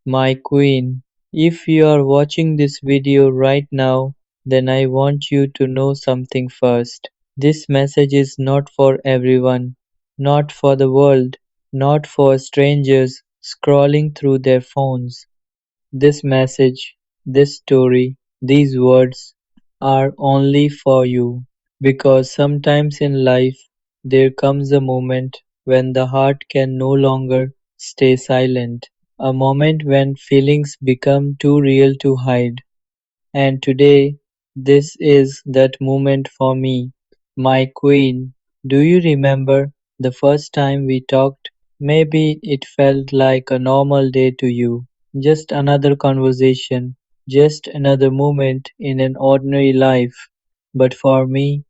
My queen, if you are watching this video right now, then I want you to know something first. This message is not for everyone, not for the world, not for strangers scrolling through their phones. This message, this story, these words are only for you. Because sometimes in life there comes a moment when the heart can no longer stay silent, a moment when feelings become too real to hide. And today, this is that moment for me, my queen. Do you remember the first time we talked? Maybe it felt like a normal day to you, just another conversation, just another moment in an ordinary life. But for me,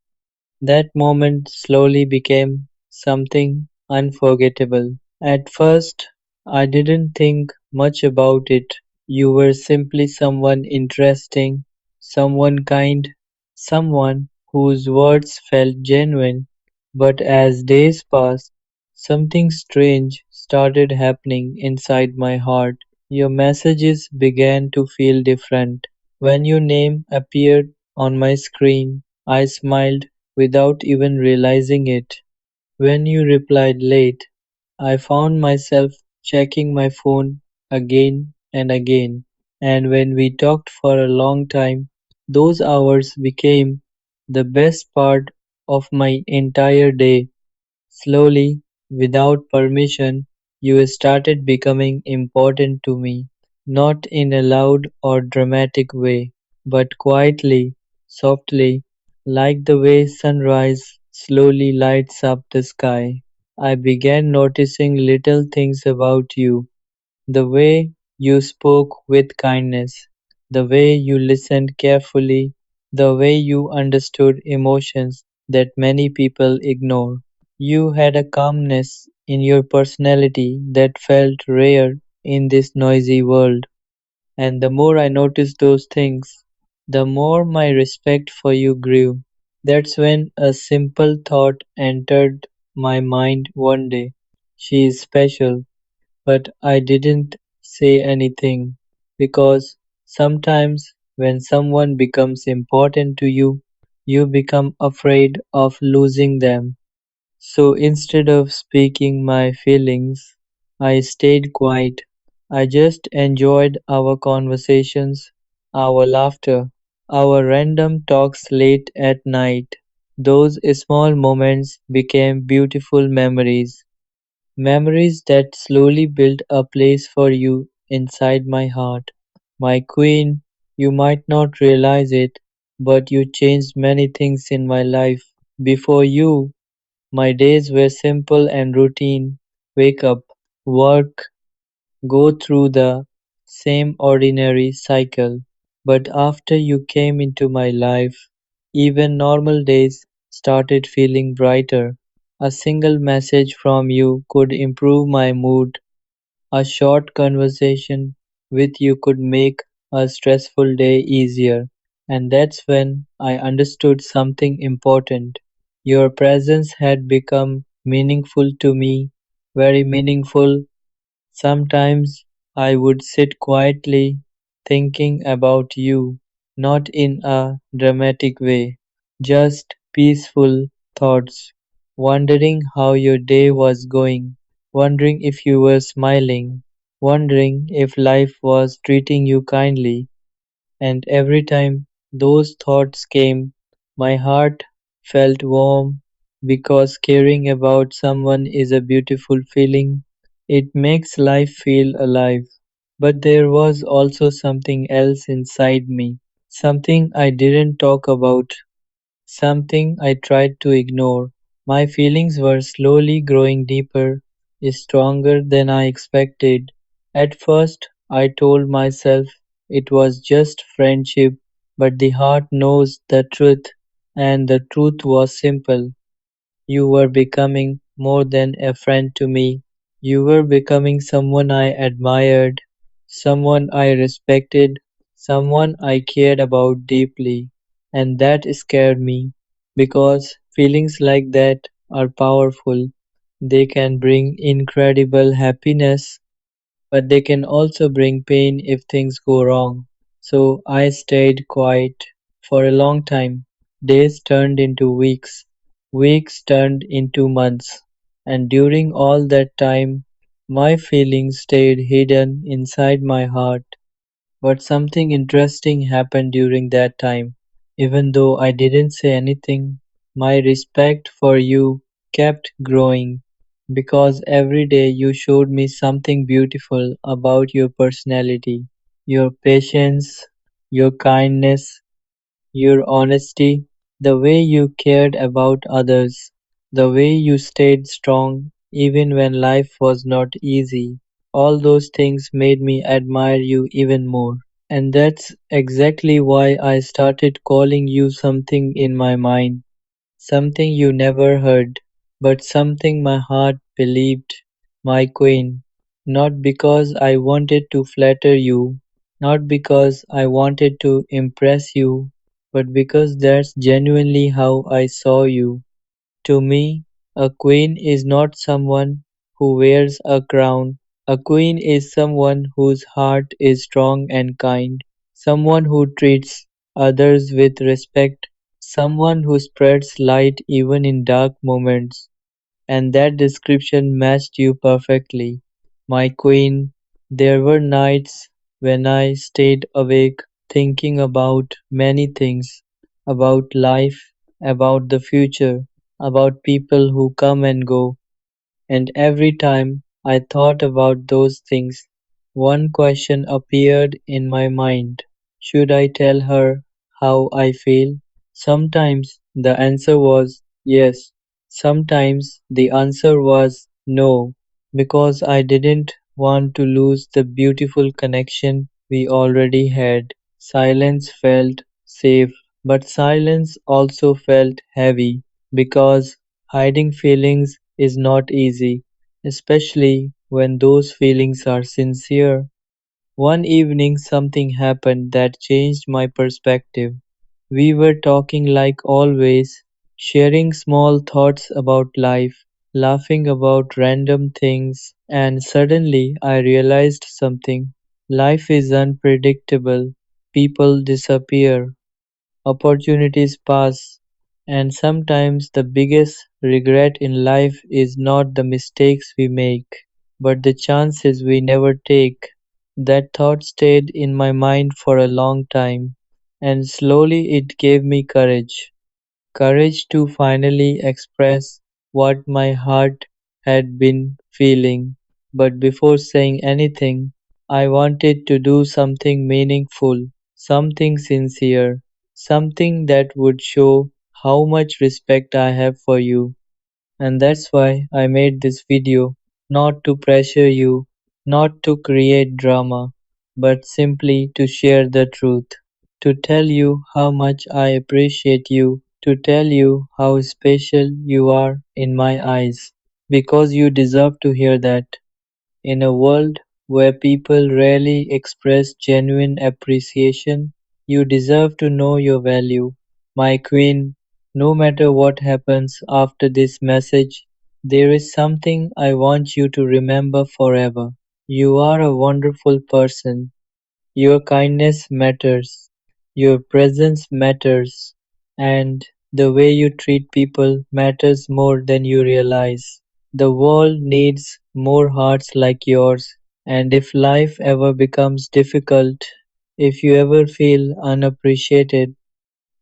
that moment slowly became something unforgettable. At first, I didn't think much about it. You were simply someone interesting, someone kind, someone whose words felt genuine. But as days passed, something strange started happening inside my heart. Your messages began to feel different. When your name appeared on my screen, I smiled without even realizing it. When you replied late, I found myself checking my phone again and again. And when we talked for a long time, those hours became the best part of my entire day. Slowly, without permission, you started becoming important to me, not in a loud or dramatic way, but quietly, softly, like the way sunrise slowly lights up the sky. I began noticing little things about you, the way you spoke with kindness, the way you listened carefully, the way you understood emotions that many people ignore. You had a calmness in your personality that felt rare in this noisy world. And the more I noticed those things, the more my respect for you grew. That's when a simple thought entered my mind one day. She is special, but I didn't say anything because sometimes when someone becomes important to you, you become afraid of losing them. So instead of speaking my feelings, I stayed quiet. I just enjoyed our conversations, our laughter, our random talks late at night. Those small moments became beautiful memories, memories that slowly built a place for you inside my heart. My queen, you might not realize it, but you changed many things in my life. Before you, my days were simple and routine: wake up, work, go through the same ordinary cycle. But after you came into my life, even normal days started feeling brighter. A single message from you could improve my mood. A short conversation with you could make a stressful day easier. And that's when I understood something important. Your presence had become meaningful to me, very meaningful. Sometimes I would sit quietly thinking about you, not in a dramatic way, just peaceful thoughts, wondering how your day was going, wondering if you were smiling, wondering if life was treating you kindly. And every time those thoughts came, my heart felt warm because caring about someone is a beautiful feeling. It makes life feel alive. But there was also something else inside me, something I didn't talk about, something I tried to ignore. My feelings were slowly growing deeper, stronger than I expected. At first, I told myself it was just friendship, but the heart knows the truth, and the truth was simple. You were becoming more than a friend to me. You were becoming someone I admired, someone I respected, someone I cared about deeply. And that scared me because feelings like that are powerful. They can bring incredible happiness, but they can also bring pain if things go wrong. So I stayed quiet for a long time. Days turned into weeks, weeks turned into months, and during all that time, my feelings stayed hidden inside my heart. But something interesting happened during that time. Even though I didn't say anything, my respect for you kept growing because every day you showed me something beautiful about your personality, your patience, your kindness, your honesty, the way you cared about others, the way you stayed strong even when life was not easy. All those things made me admire you even more. And that's exactly why I started calling you something in my mind, something you never heard, but something my heart believed, my queen. Not because I wanted to flatter you, not because I wanted to impress you, but because that's genuinely how I saw you. To me, a queen is not someone who wears a crown. A queen is someone whose heart is strong and kind, someone who treats others with respect, someone who spreads light even in dark moments. And that description matched you perfectly. My queen, there were nights when I stayed awake thinking about many things, about life, about the future, about people who come and go, and every time I thought about those things, one question appeared in my mind. Should I tell her how I feel? Sometimes the answer was yes. Sometimes the answer was no, because I didn't want to lose the beautiful connection we already had. Silence felt safe, but silence also felt heavy because hiding feelings is not easy, especially when those feelings are sincere. One evening, something happened that changed my perspective. We were talking like always, sharing small thoughts about life, laughing about random things, and suddenly I realized something. Life is unpredictable. People disappear, opportunities pass, and sometimes the biggest regret in life is not the mistakes we make, but the chances we never take. That thought stayed in my mind for a long time, and slowly it gave me courage. Courage to finally express what my heart had been feeling. But before saying anything, I wanted to do something meaningful, something sincere, something that would show how much respect I have for you. And that's why I made this video, not to pressure you, not to create drama, but simply to share the truth, to tell you how much I appreciate you, to tell you how special you are in my eyes, because you deserve to hear that. In a world where people rarely express genuine appreciation, you deserve to know your value. My queen, no matter what happens after this message, there is something I want you to remember forever. You are a wonderful person. Your kindness matters, your presence matters, and the way you treat people matters more than you realize. The world needs more hearts like yours, and if life ever becomes difficult, if you ever feel unappreciated,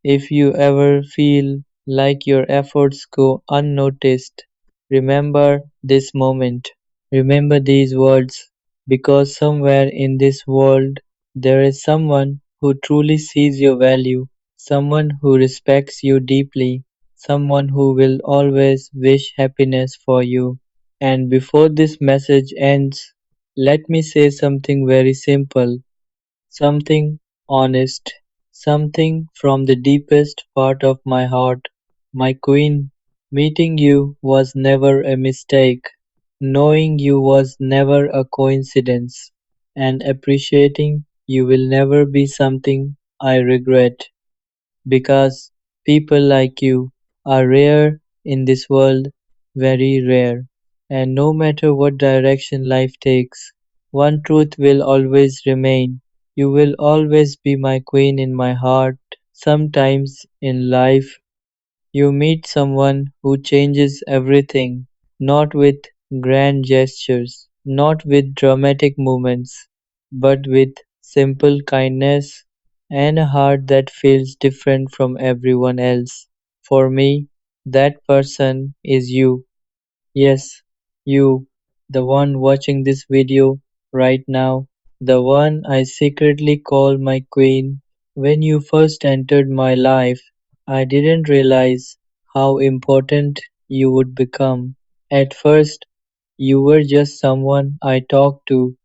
if you ever feel like your efforts go unnoticed, remember this moment. Remember these words, because somewhere in this world there is someone who truly sees your value, someone who respects you deeply, someone who will always wish happiness for you. And before this message ends, let me say something very simple. Something honest, something from the deepest part of my heart. My queen, meeting you was never a mistake. Knowing you was never a coincidence. And appreciating you will never be something I regret. Because people like you are rare in this world, very rare. And no matter what direction life takes, one truth will always remain. You will always be my queen in my heart. Sometimes in life, you meet someone who changes everything, not with grand gestures, not with dramatic moments, but with simple kindness and a heart that feels different from everyone else. For me, that person is you. Yes, you, the one watching this video right now, the one I secretly call my queen. When you first entered my life, I didn't realize how important you would become. At first, you were just someone I talked to,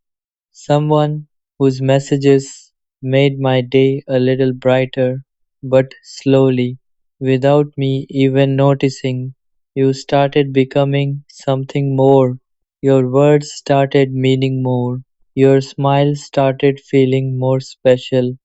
someone whose messages made my day a little brighter, but slowly, without me even noticing, you started becoming something more. Your words started meaning more. Your smile started feeling more special.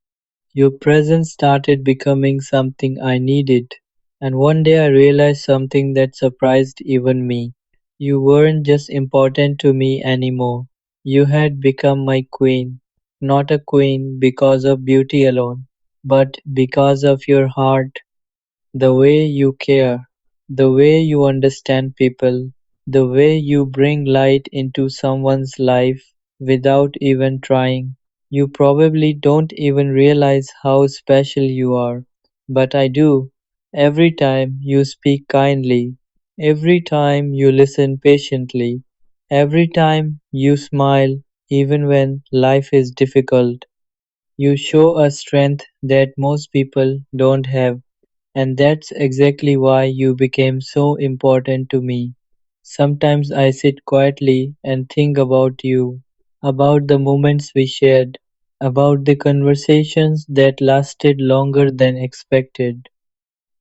Your presence started becoming something I needed. And one day I realized something that surprised even me. You weren't just important to me anymore. You had become my queen. Not a queen because of beauty alone, but because of your heart, the way you care, the way you understand people, the way you bring light into someone's life without even trying. You probably don't even realize how special you are, but I do. Every time you speak kindly, every time you listen patiently, every time you smile, even when life is difficult, you show a strength that most people don't have. And that's exactly why you became so important to me. Sometimes I sit quietly and think about you, about the moments we shared, about the conversations that lasted longer than expected,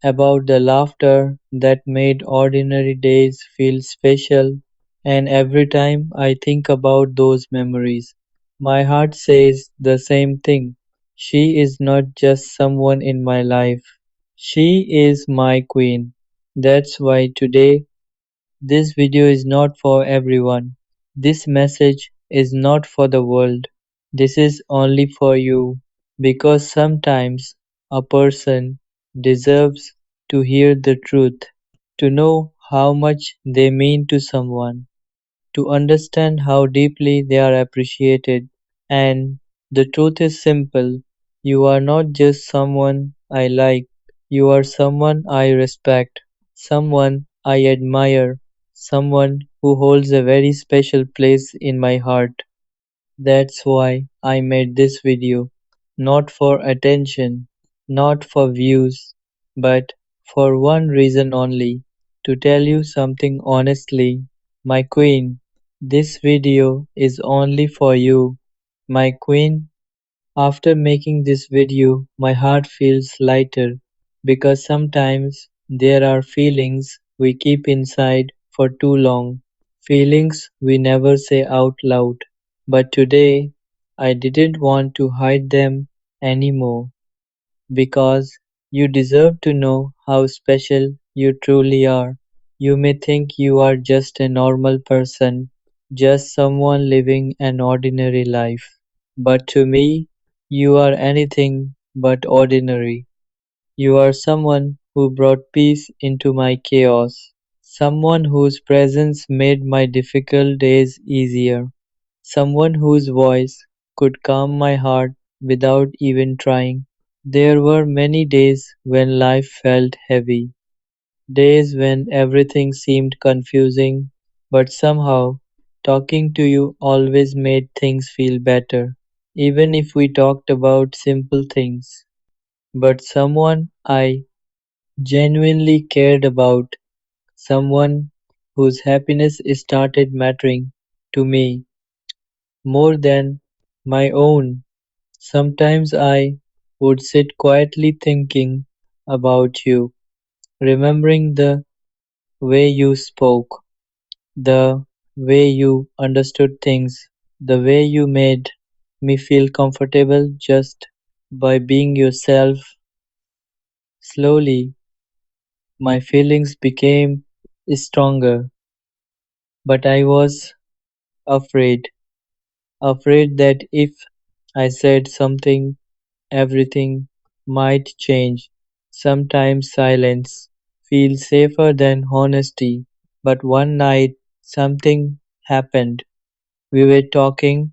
about the laughter that made ordinary days feel special, and every time I think about those memories, my heart says the same thing. She is not just someone in my life, she is my queen. That's why today this video is not for everyone. This message is not for the world. This is only for you. Because sometimes a person deserves to hear the truth, to know how much they mean to someone, to understand how deeply they are appreciated. And the truth is simple. You are not just someone I like, you are someone I respect, someone I admire, someone who holds a very special place in my heart. That's why I made this video. Not for attention, not for views, but for one reason only, to tell you something honestly. My queen, this video is only for you. My queen, after making this video, my heart feels lighter because sometimes there are feelings we keep inside for too long, feelings we never say out loud. But today, I didn't want to hide them anymore because you deserve to know how special you truly are. You may think you are just a normal person, just someone living an ordinary life. But to me, you are anything but ordinary. You are someone who brought peace into my chaos, someone whose presence made my difficult days easier, someone whose voice could calm my heart without even trying. There were many days when life felt heavy, days when everything seemed confusing, but somehow talking to you always made things feel better, even if we talked about simple things. But someone I genuinely cared about, someone whose happiness started mattering to me more than my own. Sometimes I would sit quietly thinking about you, remembering the way you spoke, the way you understood things, the way you made me feel comfortable just by being yourself. Slowly, my feelings became stronger, but I was afraid. afraid that if I said something, everything might change. Sometimes silence feels safer than honesty. But one night, something happened. We were talking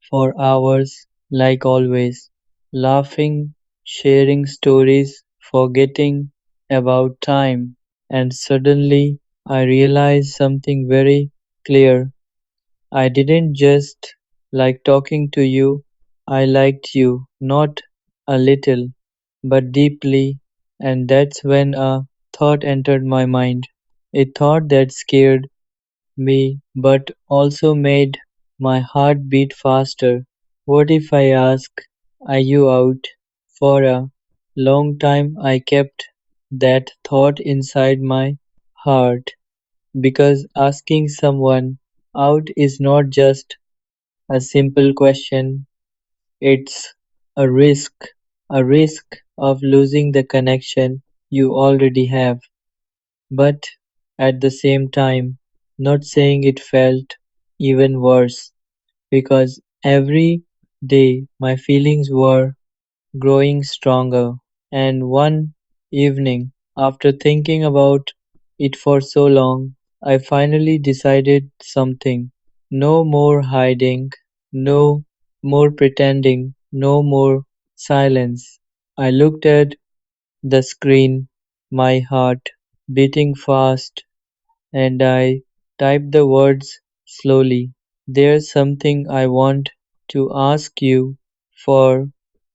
for hours, like always, laughing, sharing stories, forgetting about time. And suddenly, I realized something very clear. I didn't just like talking to you, I liked you, not a little, but deeply, and that's when a thought entered my mind. A thought that scared me but also made my heart beat faster. What if I ask, are you out? For a long time I kept that thought inside my heart because asking someone out is not just a simple question, it's a a risk of losing the connection you already have. But at the same time, not saying it felt even worse because every day my feelings were growing stronger. And one evening, after thinking about it for so long, I finally decided something. No more hiding, no more pretending, no more silence. I looked at the screen, my heart beating fast, and I typed the words slowly. There's something I want to ask you. For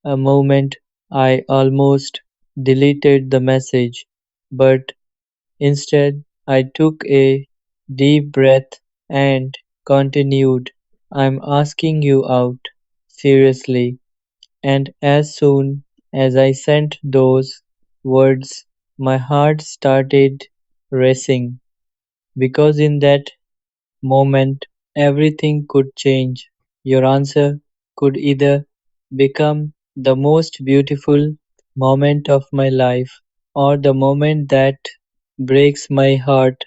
a moment, I almost deleted the message, but instead I took a deep breath and continued. I'm asking you out, seriously. And as soon as I sent those words, my heart started racing because in that moment everything could change. Your answer could either become the most beautiful moment of my life or the moment that breaks my heart